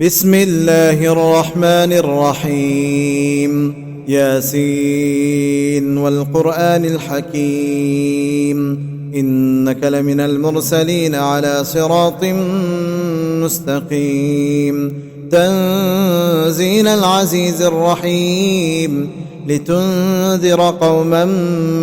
بسم الله الرحمن الرحيم. ياسين والقرآن الحكيم، إنك لمن المرسلين على صراط مستقيم. تنزيل العزيز الرحيم، لتنذر قوما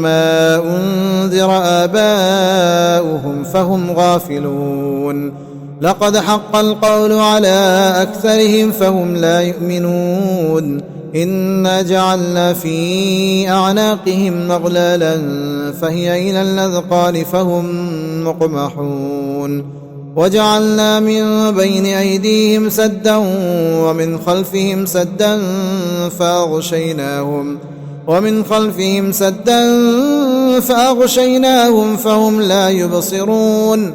ما أنذر آباؤهم فهم غافلون. لقد حق القول على أكثرهم فهم لا يؤمنون. إنا جعلنا في أعناقهم مغلالا فهي إلى الأذقان فهم مقمحون. وجعلنا من بين أيديهم سدا ومن خلفهم سدا فأغشيناهم فهم لا يبصرون.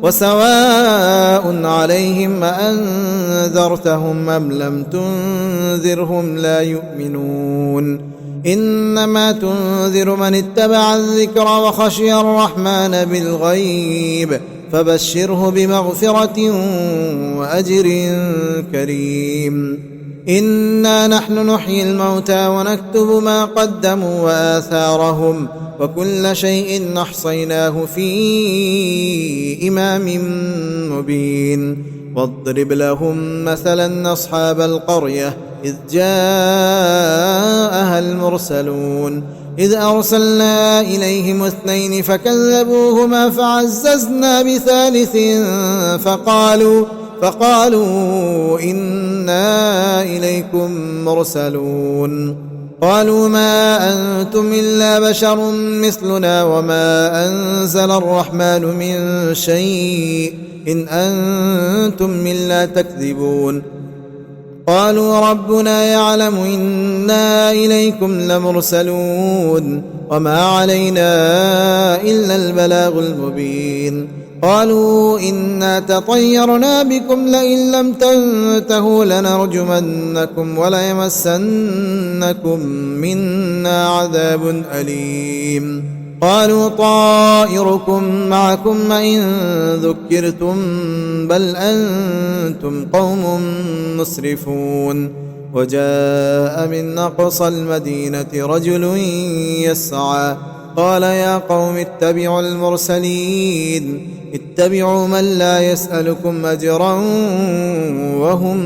وسواء عليهم أأنذرتهم أم لم تنذرهم لا يؤمنون. إنما تنذر من اتبع الذكر وخشي الرحمن بالغيب، فبشره بمغفرة وأجر كريم. إنا نحن نحيي الموتى ونكتب ما قدموا وآثارهم، وكل شيء أحصيناه في إمام مبين. واضرب لهم مثلا أصحاب القرية إذ جاءها المرسلون، إذ أرسلنا إليهم 2 فكذبوهما فعززنا بثالث فقالوا إنا إليكم مرسلون. قالوا ما أنتم إلا بشر مثلنا وما أنزل الرحمن من شيء إن أنتم إلا تكذبون. قالوا ربنا يعلم إنا إليكم لمرسلون وما علينا إلا البلاغ المبين. قالوا إنا تطيرنا بكم لئن لم تنتهوا لنرجمنكم وليمسنكم منا عذاب أليم. قالوا طائركم معكم إن ذكرتم بل أنتم قوم مسرفون. وجاء من أقصى المدينة رجل يسعى قال يا قوم اتبعوا المرسلين، اتبعوا من لا يسألكم أجرا وهم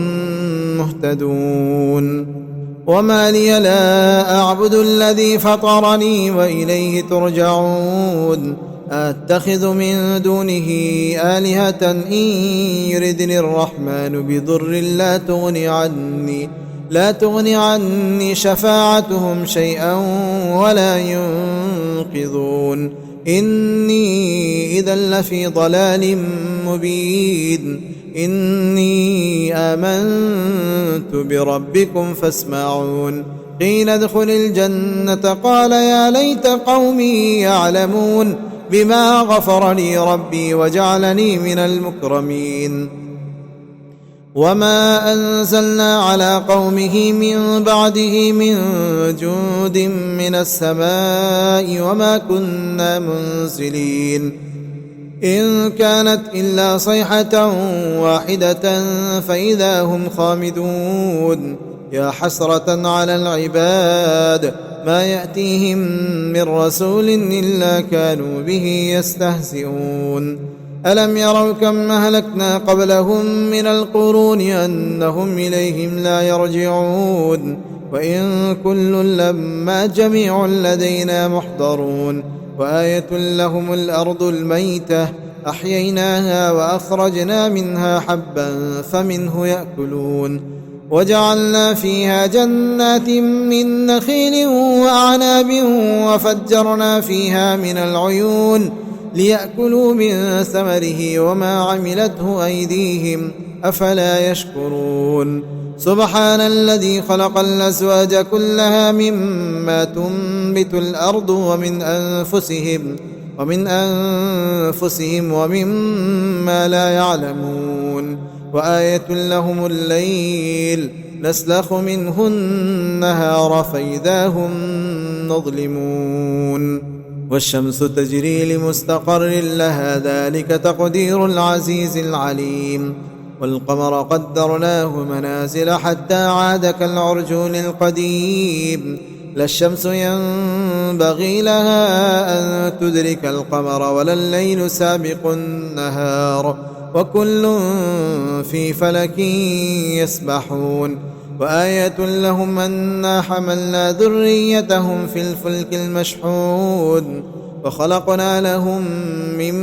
مهتدون. وما لي لا أعبد الذي فطرني وإليه ترجعون. أتخذ من دونه آلهة إن يردني الرحمن بضر لا تغني عني شفاعتهم شيئا ولا ينقذون. إني إذا لفي ضلال مبين. إني آمنت بربكم فاسمعون. قيل ادخل الجنة قال يا ليت قومي يعلمون بما غفر لي ربي وجعلني من المكرمين. وما أنزلنا على قومه من بعده من جود من السماء وما كنا منزلين. إن كانت إلا صيحة واحدة فإذا هم خامدون. يا حسرة على العباد ما يأتيهم من رسول إلا كانوا به يستهزئون. ألم يروا كم أهلكنا قبلهم من القرون أنهم إليهم لا يرجعون. وإن كل لما جميع لدينا محضرون. وآية لهم الأرض الميتة أحييناها وأخرجنا منها حبا فمنه يأكلون. وجعلنا فيها جنات من نخيل وأعناب وفجرنا فيها من العيون ليأكلوا من ثمره وما عملته أيديهم أفلا يشكرون. سبحان الذي خلق الأزواج كلها مما تنبت الأرض ومن أنفسهم ومما لا يعلمون. وآية لهم الليل نسلخ منه النهار فإذا هم مظلمون. والشمس تجري لمستقر لها ذلك تقدير العزيز العليم. والقمر قدرناه منازل حتى عاد كالعرجون القديم لا الشمس ينبغي لها أن تدرك القمر ولا الليل سابق النهار وكل في فلك يسبحون وآية لهم أنا حملنا ذريتهم في الفلك المشحون وخلقنا لهم من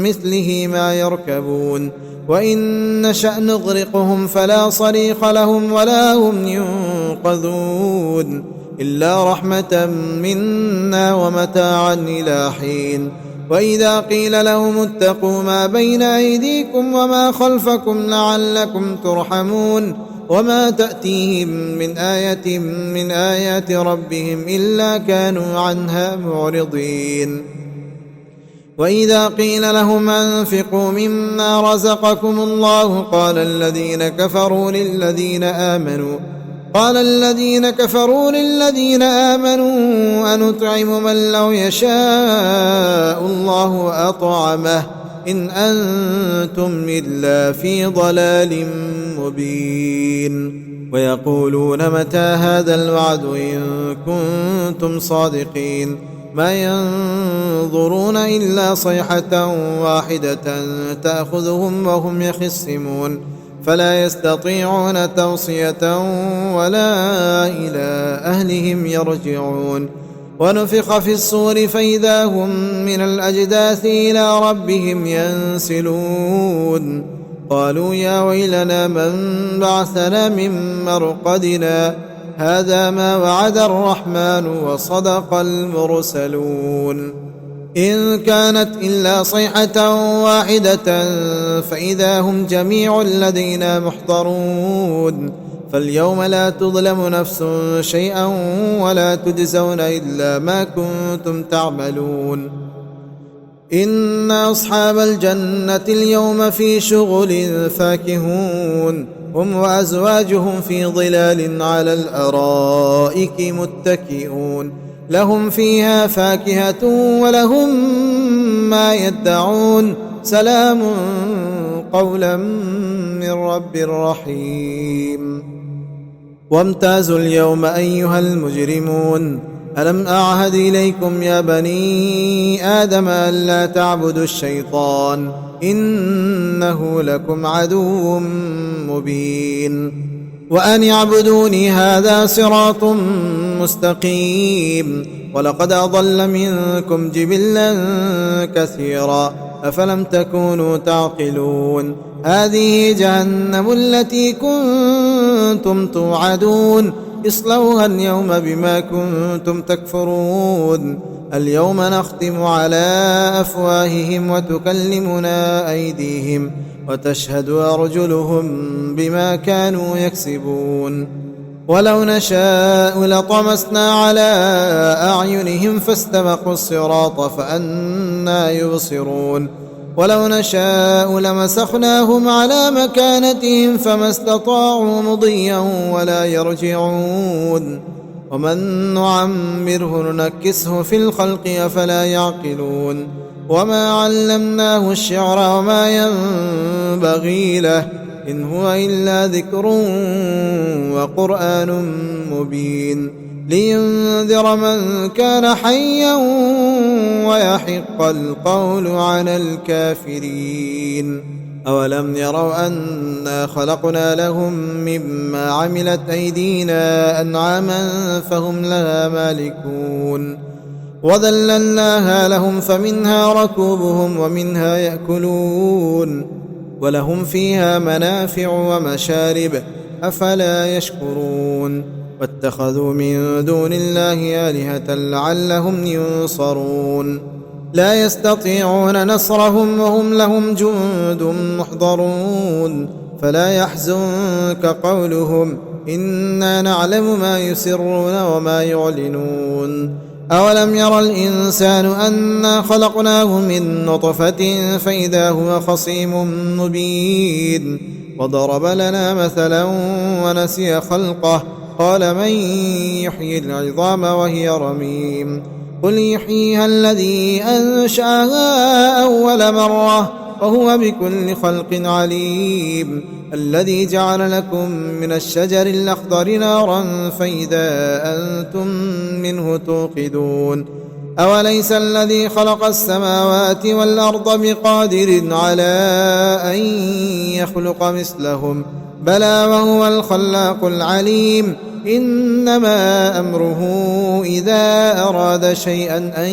مثله ما يركبون وإن نشأ نغرقهم فلا صريخ لهم ولا هم ينقذون إلا رحمة منا ومتاعا إلى حين وإذا قيل لهم اتقوا ما بين أيديكم وما خلفكم لعلكم ترحمون وما تأتيهم من آية من آيات ربهم إلا كانوا عنها معرضين وإذا قيل لهم أنفقوا مما رزقكم الله قال الذين كفروا للذين آمنوا أنطعم من لو يشاء الله أطعمه إن أنتم إلا في ضلال مبين ويقولون متى هذا الوعد إن كنتم صادقين ما ينظرون إلا صيحة واحدة تأخذهم وهم يخصمون فلا يستطيعون توصية ولا إلى أهلهم يرجعون ونفخ في الصور فإذا هم من الأجداث إلى ربهم ينسلون قالوا يا ويلنا من بعثنا من مرقدنا هذا ما وعد الرحمن وصدق المرسلون إن كانت إلا صيحة واحدة فإذا هم جميع لدينا محضرون فاليوم لا تظلم نفس شيئا ولا تجزون إلا ما كنتم تعملون إن أصحاب الجنة اليوم في شغل فاكهون هم وأزواجهم في ظلال على الأرائك متكئون لهم فيها فاكهة ولهم ما يدعون سلام قولا من رب رحيم وامتازوا اليوم أيها المجرمون ألم أعهد إليكم يا بني آدم ألا تعبدوا الشيطان إنه لكم عدو مبين وأن اعبدوني هذا صراط مستقيم ولقد أضل منكم جبلا كثيرا أفلم تكونوا تعقلون هذه جهنم التي كنتم توعدون اصلوها اليوم بما كنتم تكفرون اليوم نختم على أفواههم وتكلمنا أيديهم وتشهد أرجلهم بما كانوا يكسبون ولو نشاء لطمسنا على أعينهم فاستبقوا الصراط فأنى يبصرون ولو نشاء لمسخناهم على مكانتهم فما استطاعوا مضيا ولا يرجعون ومن نعمره ننكسه في الخلق أفلا يعقلون وما علمناه الشعر وما ينبغي له إن هو إلا ذكر وقرآن مبين لينذر من كان حيا ويحق القول على الكافرين أولم يروا أنا خلقنا لهم مما عملت أيدينا أنعاما فهم لها مالكون وذللناها لهم فمنها ركوبهم ومنها يأكلون ولهم فيها منافع ومشارب أفلا يشكرون واتخذوا من دون الله آلهة لعلهم ينصرون لا يستطيعون نصرهم وهم لهم جند محضرون فلا يحزنك قولهم إنا نعلم ما يسرون وما يعلنون أولم ير الإنسان أنا خلقناه من نطفة فإذا هو خصيم مبين وضرب لنا مثلا ونسي خلقه قال من يحيي العظام وهي رميم قل يحييها الذي أنشأها أول مرة وهو بكل خلق عليم. الذي جعل لكم من الشجر الأخضر نارا فإذا أنتم منه توقدون. أوليس الذي خلق السماوات والأرض بقادر على أن يخلق مثلهم؟ بلى وهو الخلاق العليم. إنما أمره إذا أراد شيئا أن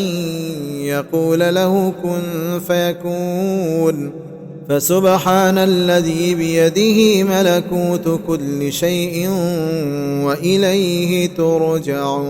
يقول له كن فيكون. فسبحان الذي بيده ملكوت كل شيء وإليه ترجعون.